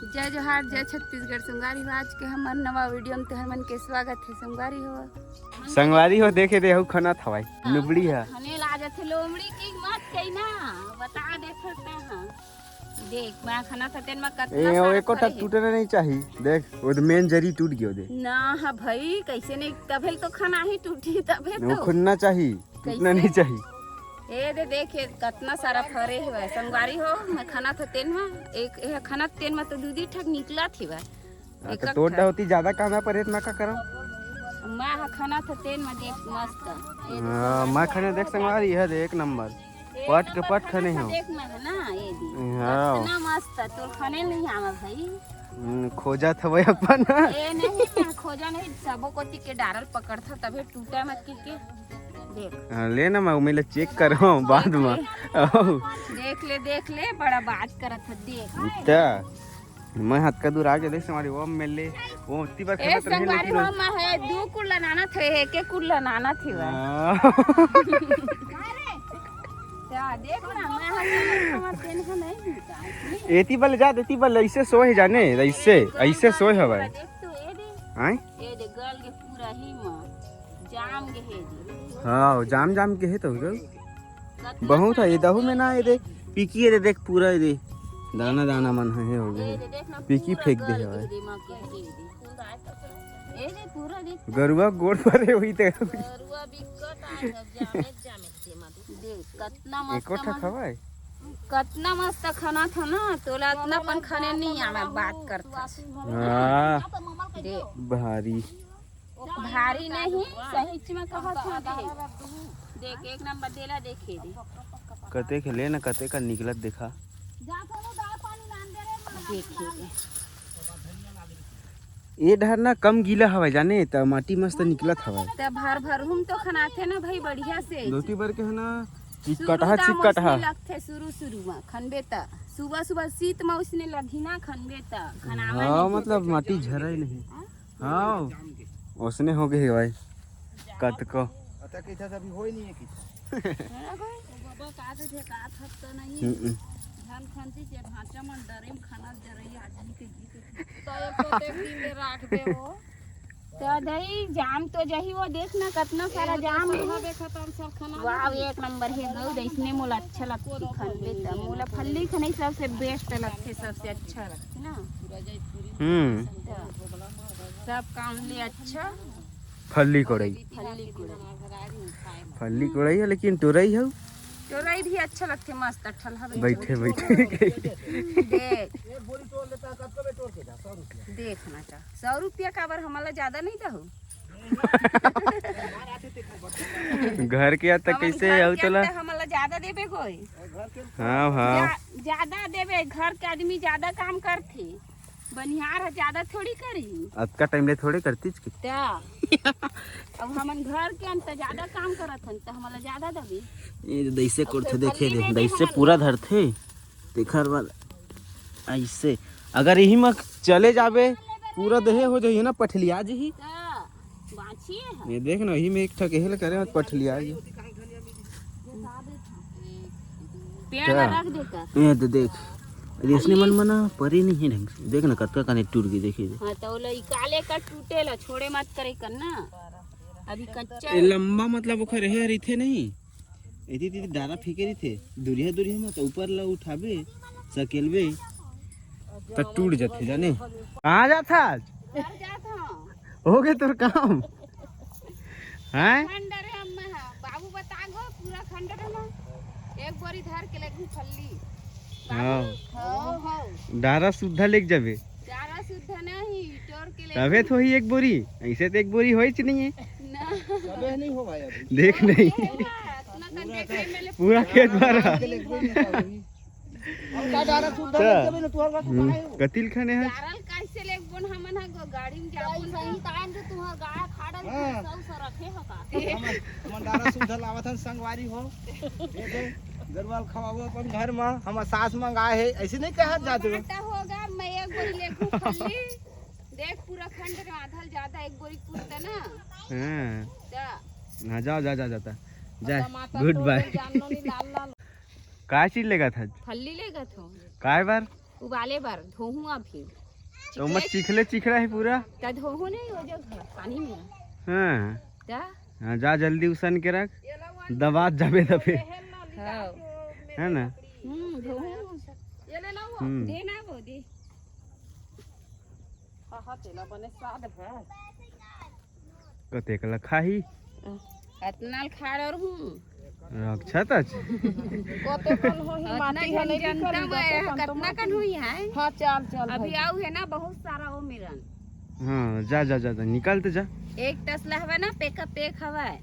जय जोहार जय छत्तीसगढ़। संगवारी हो आज के हमार नवा वीडियो में तोहर मन के स्वागत है। संगवारी हो देखे दे खाना थवाई लुबड़ी है हने लाजत है लोमड़ी की मत कई ना बता दे सकते हैं। देख मैं खाना था तेन में कतना सारा एकोटा टूटना नहीं चाहिए। देख वो मेन जरी टूट गयो दे ना हां भाई कैसे नहीं तबे तो खाना ही टूटी तबे तो खुलना चाहिए टूटना नहीं चाहिए। ए दे देखे कितना सारा फरे हुआ है। संगवारी हो मैं खाना था तेन में एक खाना तेन में तो दूधी ठक निकला थी वह एक टोटा होती ज्यादा काम पर इतना का करो मैं खाना था तेन में देख मस्त मैं खाने देख संगवारी है एक नंबर पट के पट खाने हो देख मैं है ना ये दी कितना मस्त तो खाने नहीं आवा भाई खोजा था वही अपन ए नहीं मैं खोजा नहीं सबो कोती के डारल पकड़ था तबे टूटा मत के देख ले ना मैं उमेले चेक करो बाद में देख ले बड़ा बात करत है देख मैं हाथ का दूर आके देख हमारी वो मिले वो उतनी बार ए संगवारी हो मैं है दो कुल्ला नाना थे एक एक कुल्ला नाना थी वह देख ना मैं हमार पेन का नहीं मिलता एती बल जा देती बल ऐसे सोए जाने ऐसे ऐसे सोए हवे देख तो ए दे हैं ए दे गल के पूरा ही म जाम के हे दी हां जाम के है तो बहुत है ये दहू में ना ये दे पीकी ये देख पूरा ये दे दाना दाना मन है हो गए पीकी फेंक दे है ए दे पूरा दे गरुआ गोड़ पर हुई ते गरुआ बिकट आ जब जामे दे कितना मस्त एकोठा खवाए कितना मस्त खाना था ना तोला इतना पन खाने नहीं आवे बात करता दे भारी नहीं सही में कहा था देख एक नंबर देला देखे दे कते के ले ना कते का निकलत देखा देखे दे ये ढारना कम गीला हवा जाने त माटी मस्त निकलत हवा त भर हम तो खानाथे ना भाई बढ़िया से दोती बर के है ना चिकटहा लगथे शुरू में खनबे त सुबह शीत में उसने लघिना खनबे त खानावा हां मतलब माटी झरई नहीं हां उसने हो गए भाई कत को अता कैसा अभी होई नहीं है कि बाबा का से का थत तो नहीं धान खनती जे भांचा मन डरे में खाना जरई आदमी के तो एक दिन में राख दे हो तो दही जाम तो जही वो देखना कितना सारा जाम है खत्म सब खाना वाह एक नंबर है गौ इसने मोला अच्छा लगती खनबे त मोला फल्ली खने सबसे बेस्ट लगते सबसे अच्छा लगती ना सब काम ले अच्छा फल्ली कोड़ई है लेकिन टोरई है टोरई भी अच्छा लगते मस्त अठल हवे बैठे देख देखना चा 100 रुपया का बार हमला ज्यादा नहीं दहु घर के आता कैसे आउ तोला हमला ज्यादा देबे कोई हां ज्यादा देबे घर के आदमी ज्यादा काम करथे बनिहार ज्यादा थोड़ी करी अतका टाइम ले थोड़े करतीच की अब हमन घर के अंत ज्यादा काम करत हन त हमला ज्यादा दबे ये दैसे करथे देखे दे दैसे पूरा धरथे देखर वाला ऐसे अगर यही में चले जाबे पूरा देहे हो जाइए ना पठलिया जी बाछी है ये देख ना यही में एक ठक हेल करे पठलिया जी पेड़ में रख देता ये देख रेसने मन मना परी नहीं है ढंग से देख ना कतका काने टूट गई देखिए हां तो ले काले का टूटेला छोड़े मत करे करना अभी कच्चा लंबा मतलब ओखर रहे रहिथे नहीं एती डारा फेंके रहिथे दूरिया में तो ऊपर ला उठाबे सकेलबे तो टूट जाते जाने कहां जाता आज हो गए तोर काम हैं खंडर हम बाबू बता गो पूरा खंडर में एक बोरी धर के लेके फल्ली हां डारा सुद्धा लेके जाबे डारा सुद्धा नहीं टोर के ले तबे तो ही एक बोरी ऐसे तो एक बोरी होई च नहीं है ना तबे नहीं हो भाई अभी देख नहीं पूरा खेत भरा का डारा सुद्धा लेके जाबे ना तोहर बात कतिल खाने है डारल कैसे ले बोन हमन हा गाड़ी में जाबो सही तान जो तुहर गाय खाड़ल सब स रखे हो का हमन डारा सुद्धा लावत हन संगवारी हो गरवाल खवाबो अपन घर में हमर सास मंगाए है ऐसे नहीं कहत जाते होगा मैं एक बोरी लेके फल्ली देख पूरा खंड में आधल ज्यादा एक बोरी पूरता ना हां जा जा जाता जा गुड बाय का चीज लेगा था फल्ली लेगा तो काय बार उबाले बार धोहूँ अभी तो मत चिखला है पूरा। ता धोहूँ नहीं हो जगह पानी में हाँ ता हाँ, जा जल्दी उसन के रख, दबा जाबे दबे, हाँ है ना। धोहूँ ये ले लो दे ना वो दे हाँ तेला बने स्वाद है कतेक लखा ही इतना खाड़ और हूँ रक्षा तच कोते कन हो ही माटी है नहीं जनता में कितना कन हुई है। हां चल चल अभी आऊ है ना बहुत सारा वो मिलन। हाँ जा जा जा, जा निकल तो जा। एक तसला हवा ना पेक हवा है।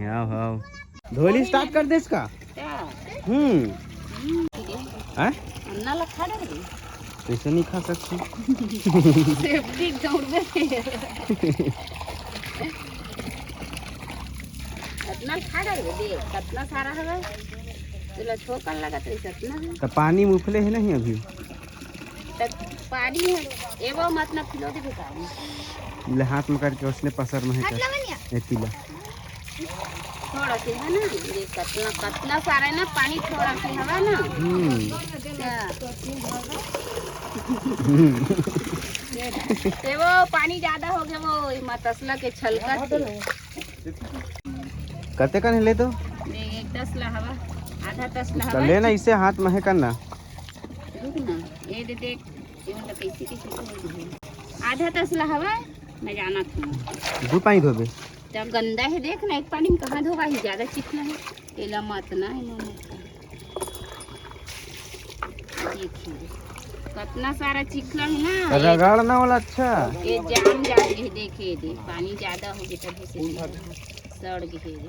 आओ आओ धोली स्टार्ट कर दे इसका। क्या हैं अन्ना लखा दे ऐसे नहीं खा सकती। सेफ्टी दौड़ में इतना खा दे कितना सारा हवा चलो छोकन लगा तो इतना है तो पानी में उफले है नहीं अभी तक पानी है एवं मत ना फिलो दे पानी ले हाथ में करके उसने पसर में है ये पीला थोड़ा से है ना ये कितना सारा है ना पानी थोड़ा से हवा ना ये वो पानी ज्यादा हो गया वो मतसला के छलका कते कन ले तो एक तसला हवा आधा तसला तो हवा ले ना इसे हाथ में है करना रुक ना ये दे देख ये मतलब कैसे कैसे आधा तसला हवा मैं जाना था दो पानी धोबे तब गंदा है देख ना एक पानी में कहाँ धोवा ही ज्यादा चिकना है तेला मत ना देखिए कितना सारा चिकना है ना रगड़ ना वाला। अच्छा ये जाम जा रही है देखिए दे पानी ज्यादा हो गया तभी से सड़ गई है।